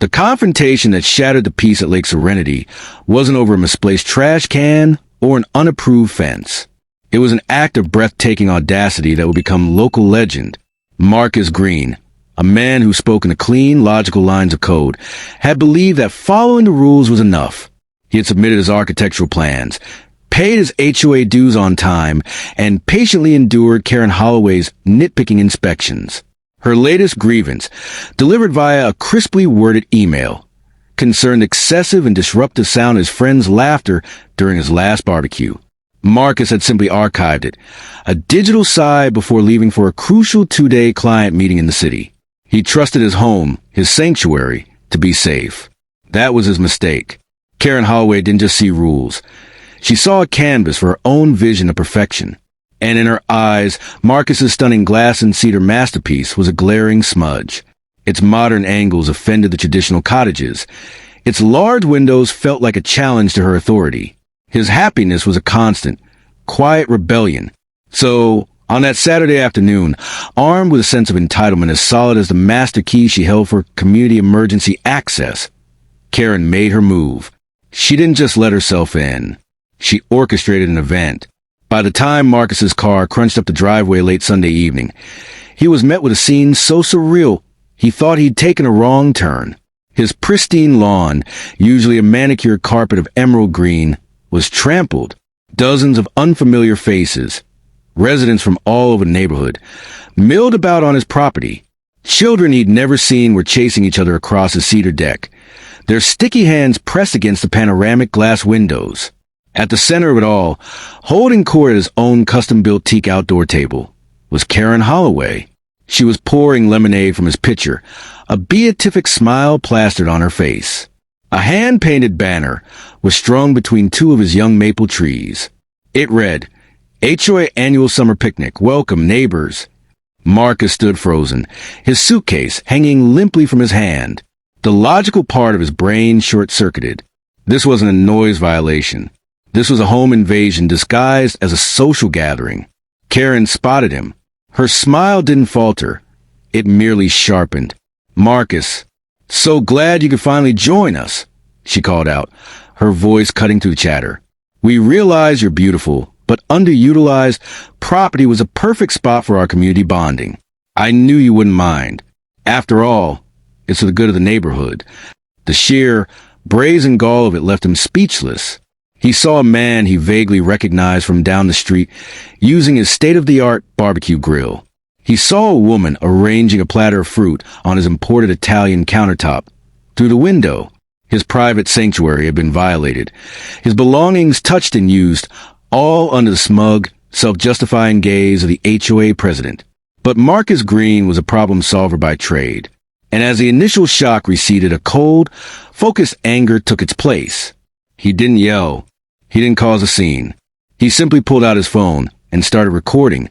The confrontation that shattered the peace at Lake Serenity wasn't over a misplaced trash can or an unapproved fence. It was an act of breathtaking audacity that would become local legend. Marcus Green, a man who spoke in the clean, logical lines of code, had believed that following the rules was enough. He had submitted his architectural plans, paid his HOA dues on time, and patiently endured Karen Holloway's nitpicking inspections. Her latest grievance, delivered via a crisply worded email, concerned excessive and disruptive sound of his friend's laughter during his last barbecue. Marcus had simply archived it, a digital sigh before leaving for a crucial 2-day client meeting in the city. He trusted his home, his sanctuary, to be safe. That was his mistake. Karen Holloway didn't just see rules. She saw a canvas for her own vision of perfection. And in her eyes, Marcus's stunning glass and cedar masterpiece was a glaring smudge. Its modern angles offended the traditional cottages. Its large windows felt like a challenge to her authority. His happiness was a constant, quiet rebellion. So, on that Saturday afternoon, armed with a sense of entitlement as solid as the master key she held for community emergency access, Karen made her move. She didn't just let herself in. She orchestrated an event. By the time Marcus's car crunched up the driveway late Sunday evening, he was met with a scene so surreal he thought he'd taken a wrong turn. His pristine lawn, usually a manicured carpet of emerald green, was trampled. Dozens of unfamiliar faces, residents from all over the neighborhood, milled about on his property. Children he'd never seen were chasing each other across his cedar deck, their sticky hands pressed against the panoramic glass windows. At the center of it all, holding court at his own custom-built teak outdoor table, was Karen Holloway. She was pouring lemonade from his pitcher, a beatific smile plastered on her face. A hand-painted banner was strung between two of his young maple trees. It read, HOA Annual Summer Picnic, Welcome, Neighbors. Marcus stood frozen, his suitcase hanging limply from his hand. The logical part of his brain short-circuited. This wasn't a noise violation. This was a home invasion disguised as a social gathering. Karen spotted him. Her smile didn't falter. It merely sharpened. Marcus, so glad you could finally join us, she called out, her voice cutting through the chatter. We realize you're beautiful, but underutilized property was a perfect spot for our community bonding. I knew you wouldn't mind. After all, it's for the good of the neighborhood. The sheer, brazen gall of it left him speechless. He saw a man he vaguely recognized from down the street using his state-of-the-art barbecue grill. He saw a woman arranging a platter of fruit on his imported Italian countertop. Through the window, his private sanctuary had been violated, his belongings touched and used, all under the smug, self-justifying gaze of the HOA president. But Marcus Green was a problem solver by trade, and as the initial shock receded, a cold, focused anger took its place. He didn't yell. He didn't cause a scene. He simply pulled out his phone and started recording,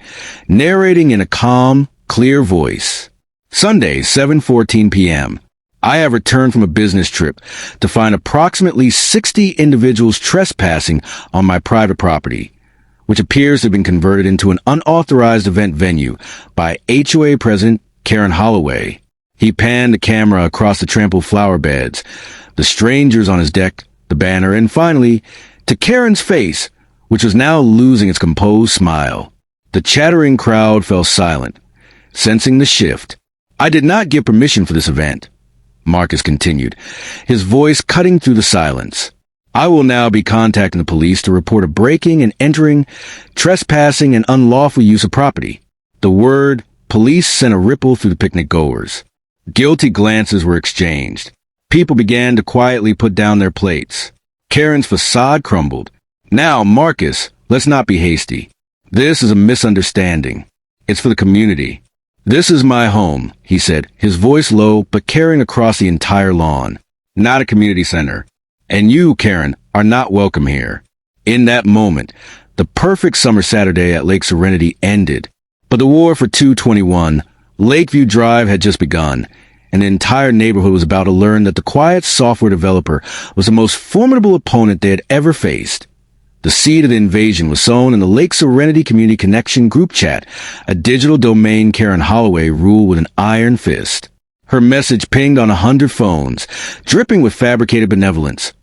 narrating in a calm, clear voice. Sunday, 7:14 p.m. I have returned from a business trip to find approximately 60 individuals trespassing on my private property, which appears to have been converted into an unauthorized event venue by HOA President Karen Holloway. He panned the camera across the trampled flower beds, the strangers on his deck, the banner, and finally, to Karen's face, which was now losing its composed smile. The chattering crowd fell silent, sensing the shift. I did not give permission for this event, Marcus continued, his voice cutting through the silence. I will now be contacting the police to report a breaking and entering, trespassing, and unlawful use of property. The word police sent a ripple through the picnic goers. Guilty glances were exchanged. People began to quietly put down their plates. Karen's facade crumbled. Now, Marcus, let's not be hasty. This is a misunderstanding. It's for the community. This is my home, he said, his voice low but carrying across the entire lawn. Not a community center. And you, Karen, are not welcome here. In that moment, the perfect summer Saturday at Lake Serenity ended. But the war for 221, Lakeview Drive, had just begun, and the entire neighborhood was about to learn that the quiet software developer was the most formidable opponent they had ever faced. The seed of the invasion was sown in the Lake Serenity Community Connection group chat, a digital domain Karen Holloway ruled with an iron fist. Her message pinged on 100 phones, dripping with fabricated benevolence.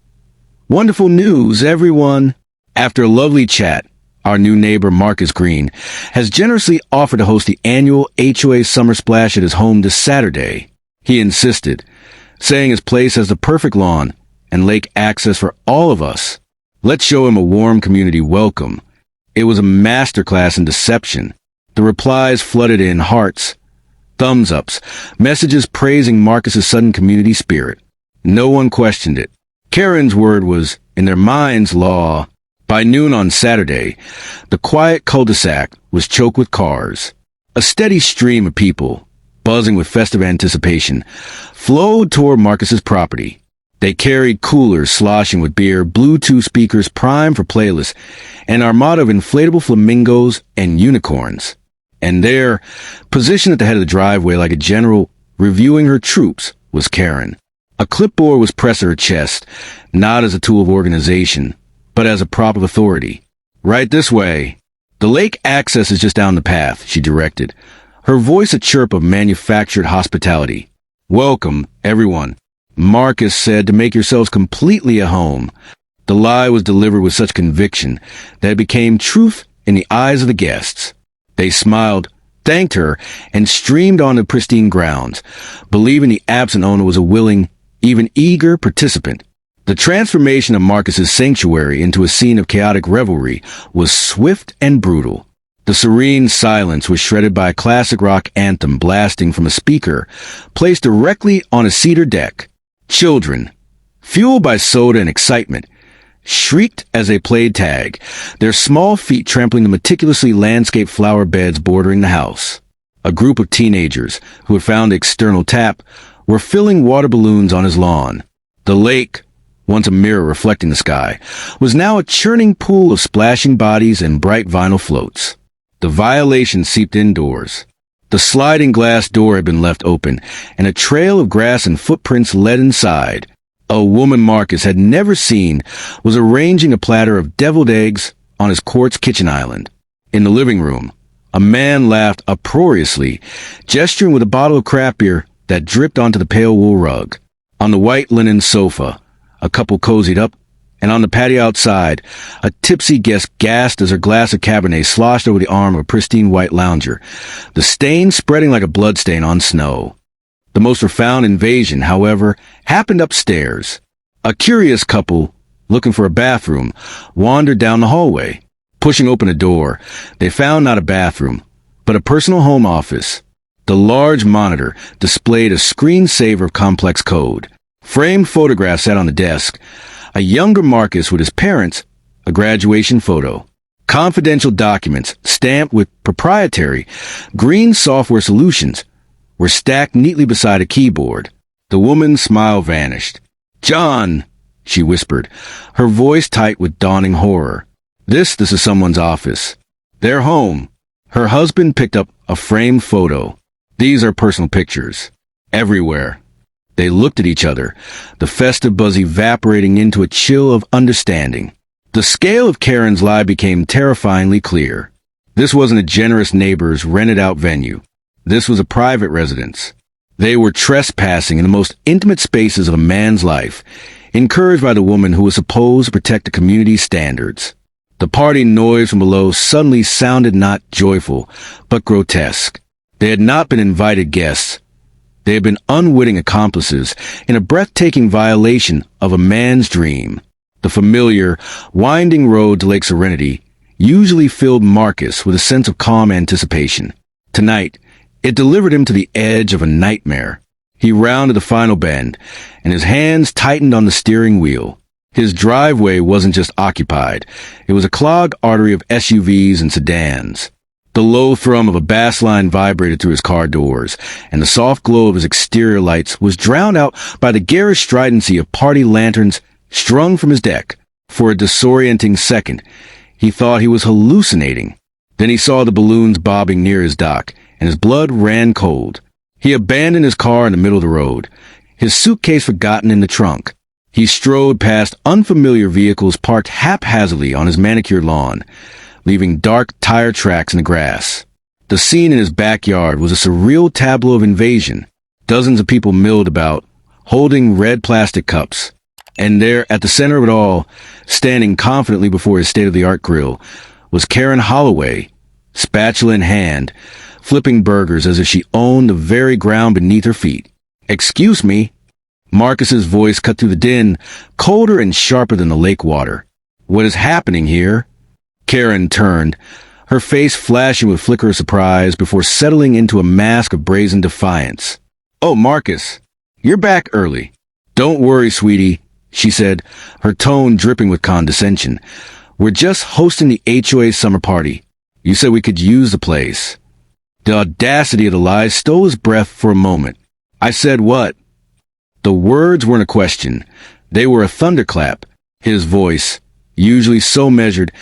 Wonderful news, everyone! After a lovely chat, our new neighbor Marcus Green has generously offered to host the annual HOA Summer Splash at his home this Saturday. He insisted, saying his place has the perfect lawn and lake access for all of us. Let's show him a warm community welcome. It was a masterclass in deception. The replies flooded in hearts, thumbs ups, messages praising Marcus's sudden community spirit. No one questioned it. Karen's word was, in their minds, law. By noon on Saturday, the quiet cul-de-sac was choked with cars. A steady stream of people, buzzing with festive anticipation, flowed toward Marcus's property. They carried coolers sloshing with beer, Bluetooth speakers primed for playlists, an armada of inflatable flamingos and unicorns. And there, positioned at the head of the driveway like a general reviewing her troops, was Karen. A clipboard was pressed to her chest, not as a tool of organization, but as a prop of authority. Right this way. The lake access is just down the path, she directed, her voice a chirp of manufactured hospitality. Welcome, everyone. Marcus said to make yourselves completely at home. The lie was delivered with such conviction that it became truth in the eyes of the guests. They smiled, thanked her, and streamed on the pristine grounds, believing the absent owner was a willing, even eager participant. The transformation of Marcus's sanctuary into a scene of chaotic revelry was swift and brutal. The serene silence was shredded by a classic rock anthem blasting from a speaker placed directly on a cedar deck. Children, fueled by soda and excitement, shrieked as they played tag, their small feet trampling the meticulously landscaped flower beds bordering the house. A group of teenagers, who had found the external tap, were filling water balloons on his lawn. The lake, once a mirror reflecting the sky, was now a churning pool of splashing bodies and bright vinyl floats. The violation seeped indoors. The sliding glass door had been left open, and a trail of grass and footprints led inside. A woman Marcus had never seen was arranging a platter of deviled eggs on his quartz kitchen island. In the living room, a man laughed uproariously, gesturing with a bottle of craft beer that dripped onto the pale wool rug. On the white linen sofa, a couple cozied up, and on the patio outside, a tipsy guest gasped as her glass of Cabernet sloshed over the arm of a pristine white lounger, the stain spreading like a bloodstain on snow. The most profound invasion, however, happened upstairs. A curious couple, looking for a bathroom, wandered down the hallway. Pushing open a door, they found not a bathroom, but a personal home office. The large monitor displayed a screensaver of complex code. Framed photographs sat on the desk. A younger Marcus with his parents, a graduation photo. Confidential documents, stamped with proprietary, green software solutions, were stacked neatly beside a keyboard. The woman's smile vanished. "John," she whispered, her voice tight with dawning horror. This is someone's office. They're home." Her husband picked up a framed photo. "These are personal pictures. Everywhere." They looked at each other, the festive buzz evaporating into a chill of understanding. The scale of Karen's lie became terrifyingly clear. This wasn't a generous neighbor's rented-out venue. This was a private residence. They were trespassing in the most intimate spaces of a man's life, encouraged by the woman who was supposed to protect the community's standards. The party noise from below suddenly sounded not joyful, but grotesque. They had not been invited guests. They had been unwitting accomplices in a breathtaking violation of a man's dream. The familiar, winding road to Lake Serenity usually filled Marcus with a sense of calm anticipation. Tonight, it delivered him to the edge of a nightmare. He rounded the final bend, and his hands tightened on the steering wheel. His driveway wasn't just occupied. It was a clogged artery of SUVs and sedans. The low thrum of a bass line vibrated through his car doors, and the soft glow of his exterior lights was drowned out by the garish stridency of party lanterns strung from his deck. For a disorienting second, he thought he was hallucinating. Then he saw the balloons bobbing near his dock, and his blood ran cold. He abandoned his car in the middle of the road, his suitcase forgotten in the trunk. He strode past unfamiliar vehicles parked haphazardly on his manicured lawn, leaving dark tire tracks in the grass. The scene in his backyard was a surreal tableau of invasion. Dozens of people milled about, holding red plastic cups. And there, at the center of it all, standing confidently before his state-of-the-art grill, was Karen Holloway, spatula in hand, flipping burgers as if she owned the very ground beneath her feet. "Excuse me." Marcus's voice cut through the din, colder and sharper than the lake water. "What is happening here?" Karen turned, her face flashing with flicker of surprise before settling into a mask of brazen defiance. "Oh, Marcus, you're back early." "Don't worry, sweetie," she said, her tone dripping with condescension. "We're just hosting the HOA summer party. You said we could use the place." The audacity of the lies stole his breath for a moment. "I said what?" The words weren't a question. They were a thunderclap. His voice, usually so measured,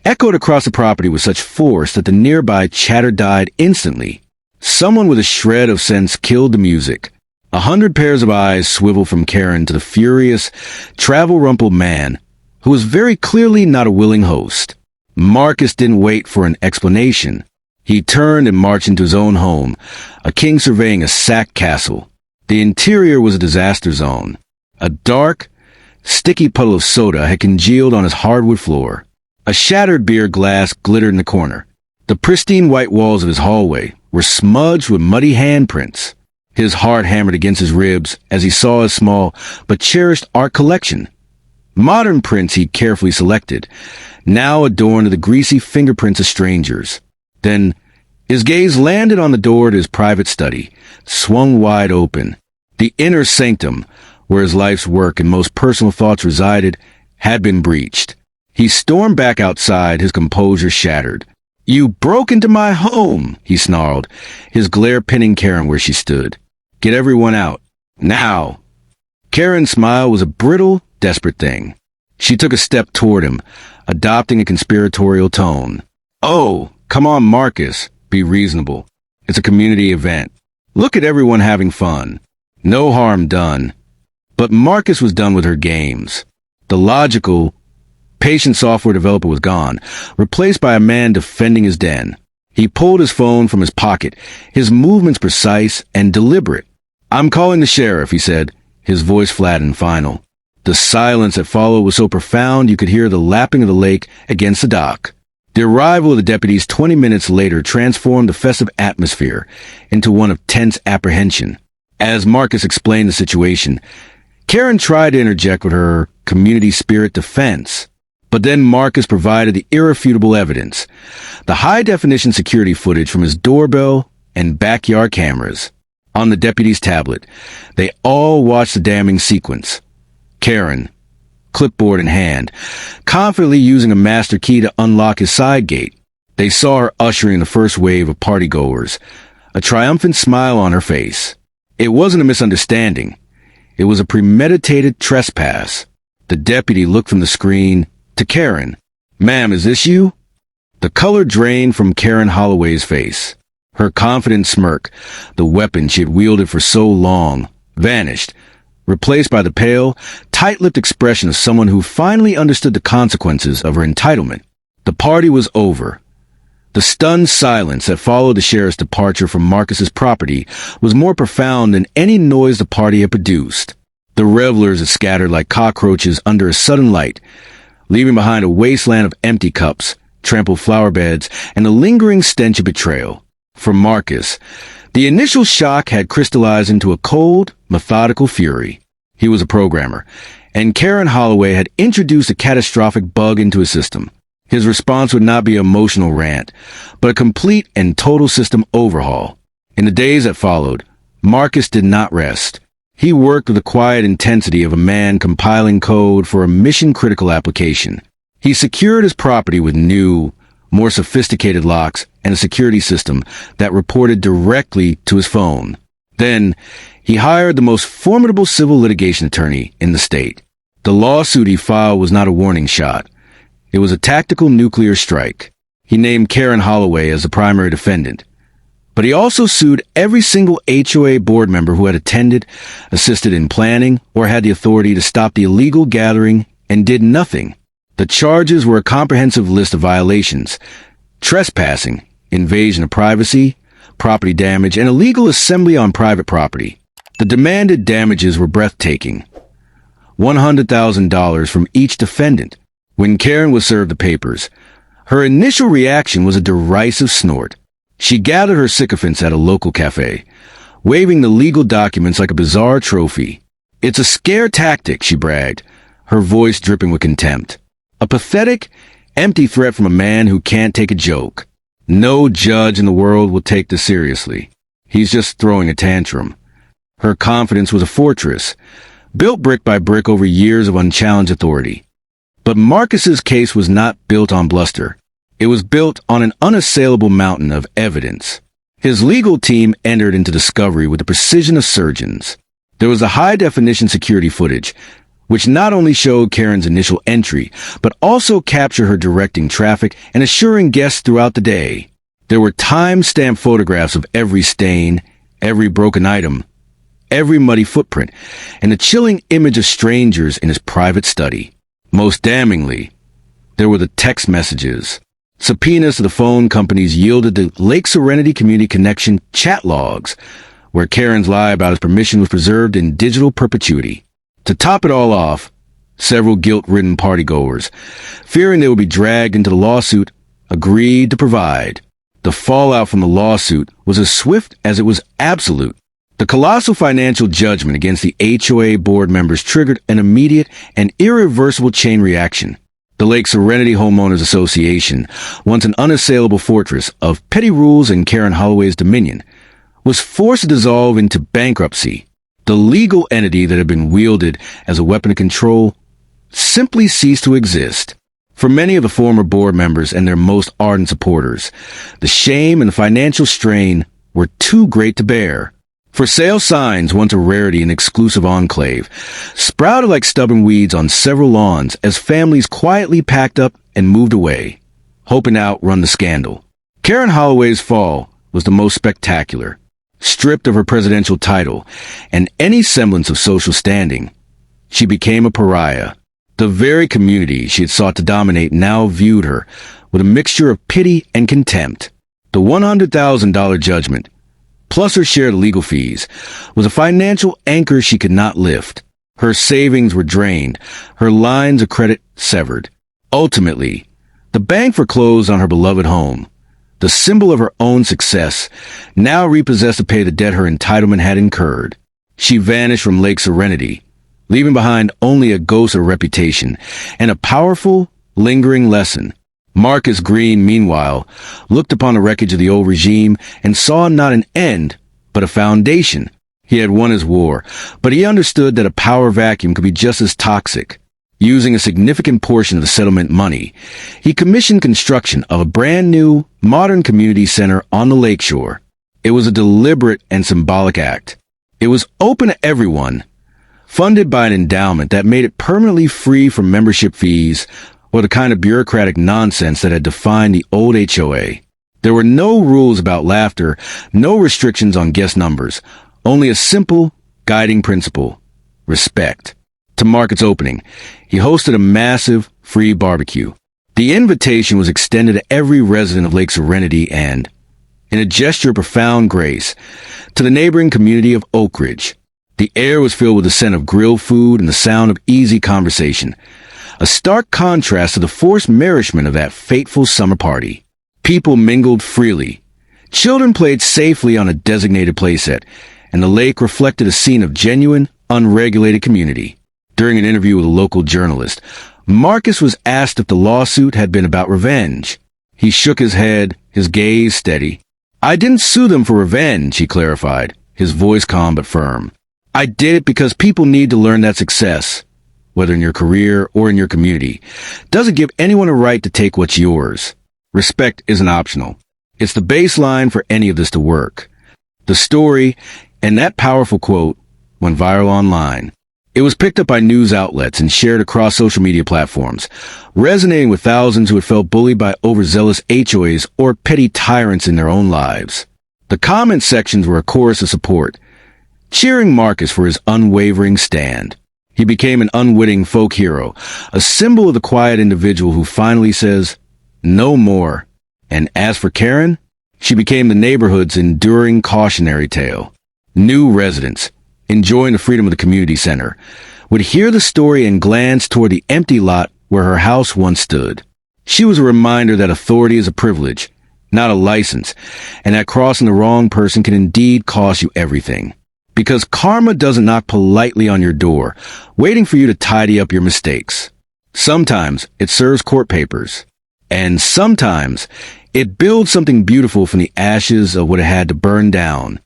echoed across the property with such force that the nearby chatter died instantly. Someone with a shred of sense killed the music. 100 pairs of eyes swiveled from Karen to the furious, travel-rumpled man, who was very clearly not a willing host. Marcus didn't wait for an explanation. He turned and marched into his own home, a king surveying a sacked castle. The interior was a disaster zone. A dark, sticky puddle of soda had congealed on his hardwood floor. A shattered beer glass glittered in the corner. The pristine white walls of his hallway were smudged with muddy handprints. His heart hammered against his ribs as he saw his small but cherished art collection. Modern prints he'd carefully selected, now adorned with the greasy fingerprints of strangers. Then his gaze landed on the door to his private study, swung wide open. The inner sanctum, where his life's work and most personal thoughts resided, had been breached. He stormed back outside, his composure shattered. "You broke into my home," he snarled, his glare pinning Karen where she stood. "Get everyone out. Now." Karen's smile was a brittle, desperate thing. She took a step toward him, adopting a conspiratorial tone. "Oh, come on, Marcus. Be reasonable. It's a community event. Look at everyone having fun. No harm done." But Marcus was done with her games. The logical, patient software developer was gone, replaced by a man defending his den. He pulled his phone from his pocket, his movements precise and deliberate. "I'm calling the sheriff," he said, his voice flat and final. The silence that followed was so profound you could hear the lapping of the lake against the dock. The arrival of the deputies 20 minutes later transformed the festive atmosphere into one of tense apprehension. As Marcus explained the situation, Karen tried to interject with her community spirit defense. But then Marcus provided the irrefutable evidence, the high-definition security footage from his doorbell and backyard cameras. On the deputy's tablet, they all watched the damning sequence. Karen, clipboard in hand, confidently using a master key to unlock his side gate. They saw her ushering the first wave of partygoers, a triumphant smile on her face. It wasn't a misunderstanding. It was a premeditated trespass. The deputy looked from the screen to Karen. "Ma'am, is this you?" The color drained from Karen Holloway's face. Her confident smirk, the weapon she had wielded for so long, vanished, replaced by the pale, tight-lipped expression of someone who finally understood the consequences of her entitlement. The party was over. The stunned silence that followed the sheriff's departure from Marcus's property was more profound than any noise the party had produced. The revelers had scattered like cockroaches under a sudden light, leaving behind a wasteland of empty cups, trampled flower beds, and a lingering stench of betrayal. For Marcus, the initial shock had crystallized into a cold, methodical fury. He was a programmer, and Karen Holloway had introduced a catastrophic bug into his system. His response would not be an emotional rant, but a complete and total system overhaul. In the days that followed, Marcus did not rest. He worked with the quiet intensity of a man compiling code for a mission-critical application. He secured his property with new, more sophisticated locks and a security system that reported directly to his phone. Then, he hired the most formidable civil litigation attorney in the state. The lawsuit he filed was not a warning shot. It was a tactical nuclear strike. He named Karen Holloway as the primary defendant. But he also sued every single HOA board member who had attended, assisted in planning, or had the authority to stop the illegal gathering and did nothing. The charges were a comprehensive list of violations: trespassing, invasion of privacy, property damage, and illegal assembly on private property. The demanded damages were breathtaking. $100,000 from each defendant. When Karen was served the papers, her initial reaction was a derisive snort. She gathered her sycophants at a local cafe, waving the legal documents like a bizarre trophy. "It's a scare tactic," she bragged, her voice dripping with contempt. A pathetic, empty threat from a man who can't take a joke. No judge in the world will take this seriously. He's just throwing a tantrum. Her confidence was a fortress, built brick by brick over years of unchallenged authority. But Marcus's case was not built on bluster. It was built on an unassailable mountain of evidence. His legal team entered into discovery with the precision of surgeons. There was a high-definition security footage, which not only showed Karen's initial entry, but also captured her directing traffic and assuring guests throughout the day. There were time-stamped photographs of every stain, every broken item, every muddy footprint, and a chilling image of strangers in his private study. Most damningly, there were the text messages. Subpoenas to the phone companies yielded the Lake Serenity Community Connection chat logs, where Karen's lie about his permission was preserved in digital perpetuity. To top it all off, several guilt-ridden partygoers, fearing they would be dragged into the lawsuit, agreed to provide. The fallout from the lawsuit was as swift as it was absolute. The colossal financial judgment against the HOA board members triggered an immediate and irreversible chain reaction. The Lake Serenity Homeowners Association, once an unassailable fortress of petty rules in Karen Holloway's dominion, was forced to dissolve into bankruptcy. The legal entity that had been wielded as a weapon of control simply ceased to exist. For many of the former board members and their most ardent supporters, the shame and the financial strain were too great to bear. For sale signs, once a rarity in exclusive enclave, sprouted like stubborn weeds on several lawns as families quietly packed up and moved away, hoping to outrun the scandal. Karen Holloway's fall was the most spectacular. Stripped of her presidential title and any semblance of social standing, she became a pariah. The very community she had sought to dominate now viewed her with a mixture of pity and contempt. The $100,000 judgment, plus her share of legal fees, was a financial anchor she could not lift. Her savings were drained, her lines of credit severed. Ultimately, the bank foreclosed on her beloved home. The symbol of her own success, now repossessed to pay the debt her entitlement had incurred. She vanished from Lake Serenity, leaving behind only a ghost of reputation and a powerful, lingering lesson. Marcus Green, meanwhile, looked upon the wreckage of the old regime and saw not an end, but a foundation. He had won his war, but he understood that a power vacuum could be just as toxic. Using a significant portion of the settlement money, he commissioned construction of a brand new, modern community center on the lakeshore. It was a deliberate and symbolic act. It was open to everyone, funded by an endowment that made it permanently free from membership fees or the kind of bureaucratic nonsense that had defined the old HOA. There were no rules about laughter, no restrictions on guest numbers, only a simple, guiding principle: respect. To mark its opening, he hosted a massive, free barbecue. The invitation was extended to every resident of Lake Serenity and, in a gesture of profound grace, to the neighboring community of Oak Ridge. The air was filled with the scent of grilled food and the sound of easy conversation, a stark contrast to the forced merriment of that fateful summer party. People mingled freely. Children played safely on a designated playset, and the lake reflected a scene of genuine, unregulated community. During an interview with a local journalist, Marcus was asked if the lawsuit had been about revenge. He shook his head, his gaze steady. "I didn't sue them for revenge," he clarified, his voice calm but firm. "I did it because people need to learn that success, whether in your career or in your community, doesn't give anyone a right to take what's yours. Respect isn't optional. It's the baseline for any of this to work." The story, and that powerful quote, went viral online. It was picked up by news outlets and shared across social media platforms, resonating with thousands who had felt bullied by overzealous HOAs or petty tyrants in their own lives. The comment sections were a chorus of support, cheering Marcus for his unwavering stand. He became an unwitting folk hero, a symbol of the quiet individual who finally says, "No more." And as for Karen, she became the neighborhood's enduring cautionary tale. New residents, enjoying the freedom of the community center, would hear the story and glance toward the empty lot where her house once stood. She was a reminder that authority is a privilege, not a license, and that crossing the wrong person can indeed cost you everything. Because karma doesn't knock politely on your door, waiting for you to tidy up your mistakes. Sometimes it serves court papers. And sometimes it builds something beautiful from the ashes of what it had to burn down.